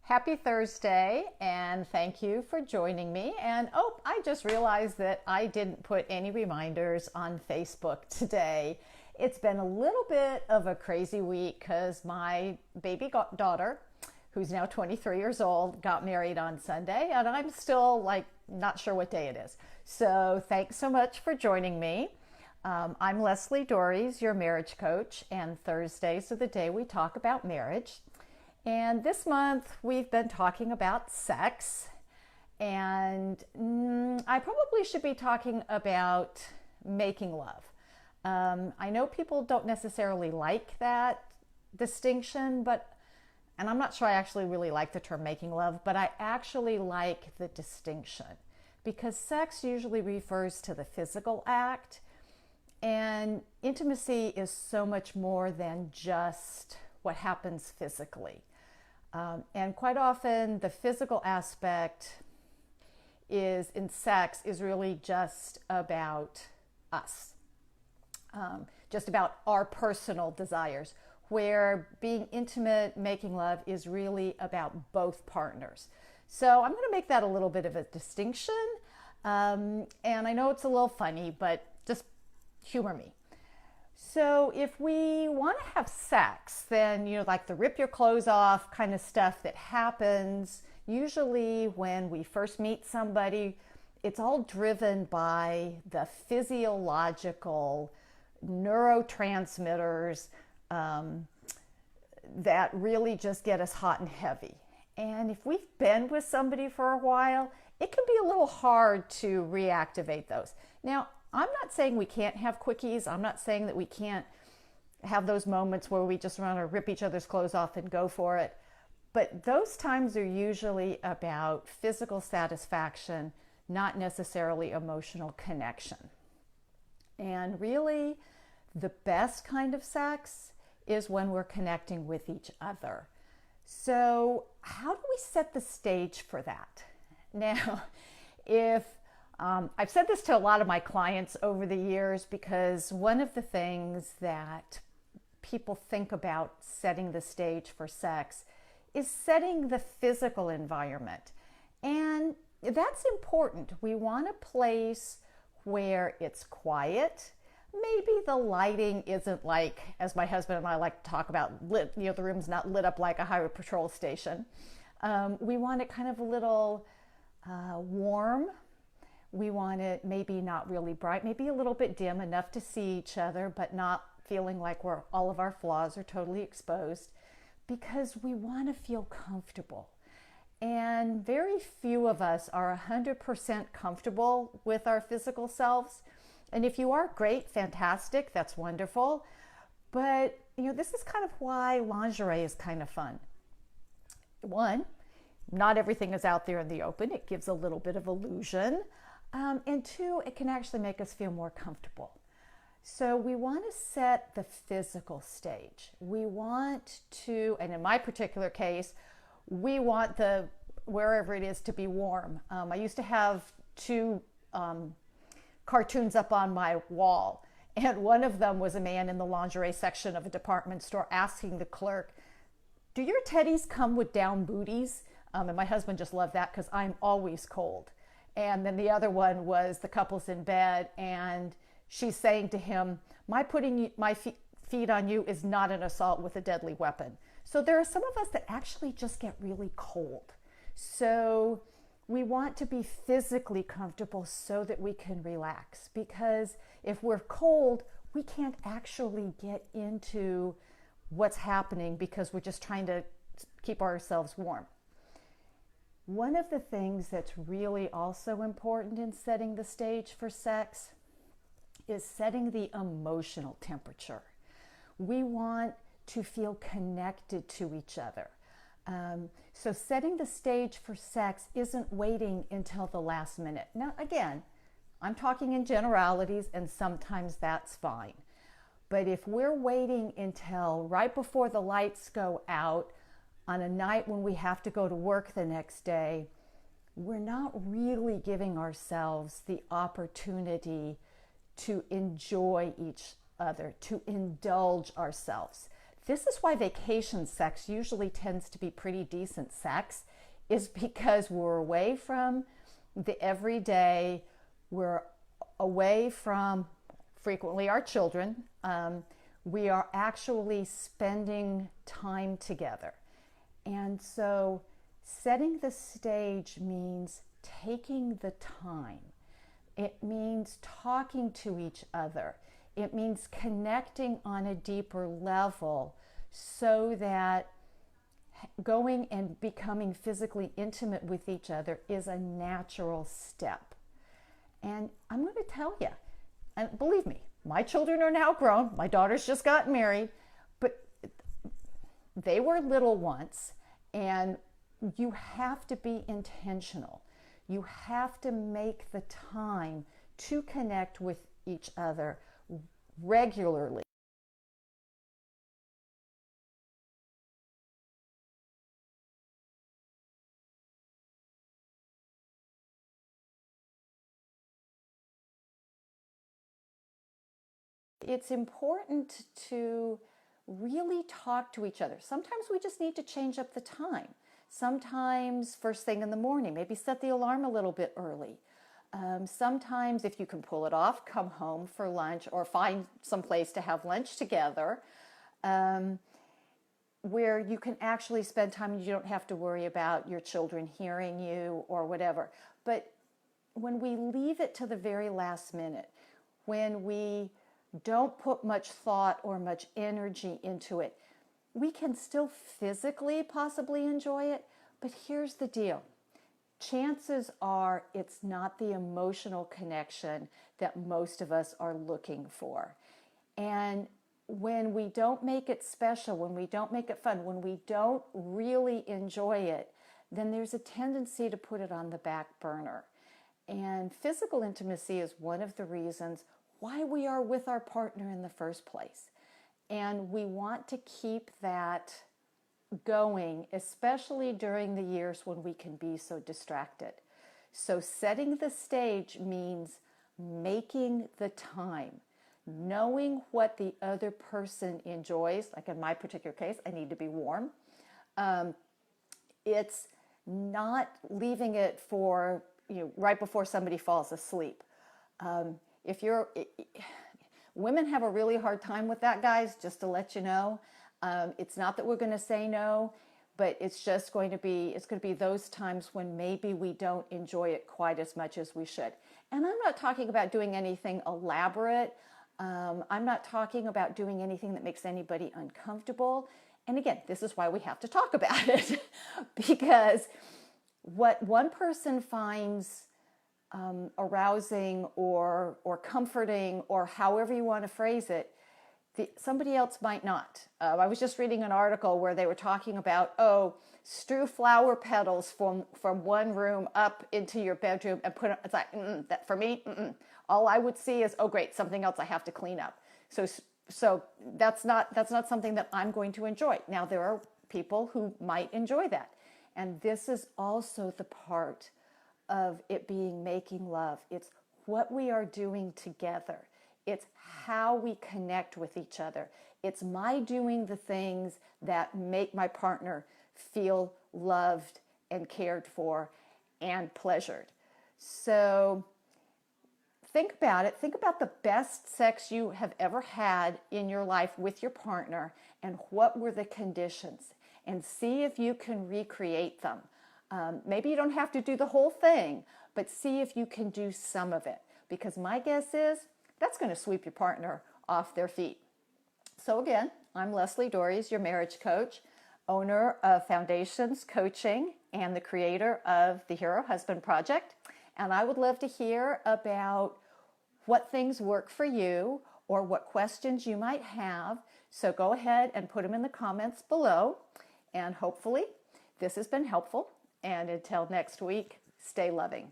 Happy Thursday, and thank you for joining me. And oh, I just realized that I didn't put any reminders on Facebook today. It's been a little bit of a crazy week because my baby daughter, who's now 23 years old, got married on Sunday, and I'm still not sure what day it is. So thanks so much for joining me. I'm Leslie Dories, your marriage coach, and Thursdays are the day we talk about marriage. And this month we've been talking about sex, and I probably should be talking about making love. I know people don't necessarily like that distinction, and I'm not sure I actually really like the term making love, but I actually like the distinction because sex usually refers to the physical act, and intimacy is so much more than just what happens physically. And quite often the physical aspect in sex is really just about us, just about our personal desires, where being intimate, making love is really about both partners. So I'm going to make that a little bit of a distinction. And I know it's a little funny, but just humor me. So if we want to have sex, then, like the rip your clothes off kind of stuff that happens, usually when we first meet somebody, it's all driven by the physiological neurotransmitters that really just get us hot and heavy. And if we've been with somebody for a while, it can be a little hard to reactivate those. Now, I'm not saying we can't have quickies. I'm not saying that we can't have those moments where we just want to rip each other's clothes off and go for it. But those times are usually about physical satisfaction, not necessarily emotional connection. And really, the best kind of sex is when we're connecting with each other. So how do we set the stage for that? Now, I've said this to a lot of my clients over the years because one of the things that people think about setting the stage for sex is setting the physical environment. And that's important. We want a place where it's quiet. Maybe the lighting isn't like, as my husband and I like to talk about, lit, the room's not lit up like a highway patrol station. We want it kind of a little warm. We want it maybe not really bright, maybe a little bit dim, enough to see each other, but not feeling like all of our flaws are totally exposed, because we want to feel comfortable. And very few of us are 100% comfortable with our physical selves. And if you are, great, fantastic, that's wonderful. But, this is kind of why lingerie is kind of fun. One, not everything is out there in the open. It gives a little bit of illusion. And two, it can actually make us feel more comfortable. So we want to set the physical stage. We want to, and in my particular case, we want wherever it is to be warm. I used to have two cartoons up on my wall, and one of them was a man in the lingerie section of a department store asking the clerk, "Do your teddies come with down booties?" And my husband just loved that because I'm always cold. And then the other one was the couple's in bed, and she's saying to him, "My putting my feet on you is not an assault with a deadly weapon." So there are some of us that actually just get really cold. So we want to be physically comfortable so that we can relax, because if we're cold, we can't actually get into what's happening because we're just trying to keep ourselves warm. One of the things that's really also important in setting the stage for sex is setting the emotional temperature. We want to feel connected to each other. So setting the stage for sex isn't waiting until the last minute. Now, again, I'm talking in generalities, and sometimes that's fine. But if we're waiting until right before the lights go out on a night when we have to go to work the next day, we're not really giving ourselves the opportunity to enjoy each other, to indulge ourselves. This is why vacation sex usually tends to be pretty decent sex, is because we're away from the everyday, we're away from frequently our children. We are actually spending time together. And so setting the stage means taking the time. It means talking to each other. It means connecting on a deeper level so that going and becoming physically intimate with each other is a natural step. And I'm going to tell you, and believe me, my children are now grown. My daughter's just got married, but they were little once, and you have to be intentional. You have to make the time to connect with each other regularly. It's important to really talk to each other. Sometimes we just need to change up the time. Sometimes first thing in the morning, maybe set the alarm a little bit early. Sometimes if you can pull it off, come home for lunch or find some place to have lunch together where you can actually spend time and you don't have to worry about your children hearing you or whatever. But when we leave it to the very last minute, when we don't put much thought or much energy into it, we can still physically possibly enjoy it, but here's the deal. Chances are it's not the emotional connection that most of us are looking for. And when we don't make it special, when we don't make it fun, when we don't really enjoy it, then there's a tendency to put it on the back burner. And physical intimacy is one of the reasons why we are with our partner in the first place. And we want to keep that going, especially during the years when we can be so distracted. So setting the stage means making the time, knowing what the other person enjoys. Like in my particular case, I need to be warm. It's not leaving it for, right before somebody falls asleep. Women have a really hard time with that, guys, just to let you know. It's not that we're going to say no, but it's going to be those times when maybe we don't enjoy it quite as much as we should. And I'm not talking about doing anything elaborate. I'm not talking about doing anything that makes anybody uncomfortable. And again, this is why we have to talk about it because what one person finds arousing or comforting, or however you want to phrase it, somebody else might not. I was just reading an article where they were talking about, strew flower petals from one room up into your bedroom and put it. It's like, that for me, all I would see is, oh great, something else I have to clean up. So that's not something that I'm going to enjoy. Now there are people who might enjoy that, and this is also the part of it being making love. It's what we are doing together. It's how we connect with each other. It's my doing the things that make my partner feel loved and cared for and pleasured. So think about it. Think about the best sex you have ever had in your life with your partner and what were the conditions, and see if you can recreate them. Maybe you don't have to do the whole thing, but see if you can do some of it, because my guess is that's going to sweep your partner off their feet. So again, I'm Leslie Dories, your marriage coach, owner of Foundations Coaching and the creator of the Hero Husband Project. And I would love to hear about what things work for you or what questions you might have. So go ahead and put them in the comments below. And hopefully this has been helpful. And until next week, stay loving.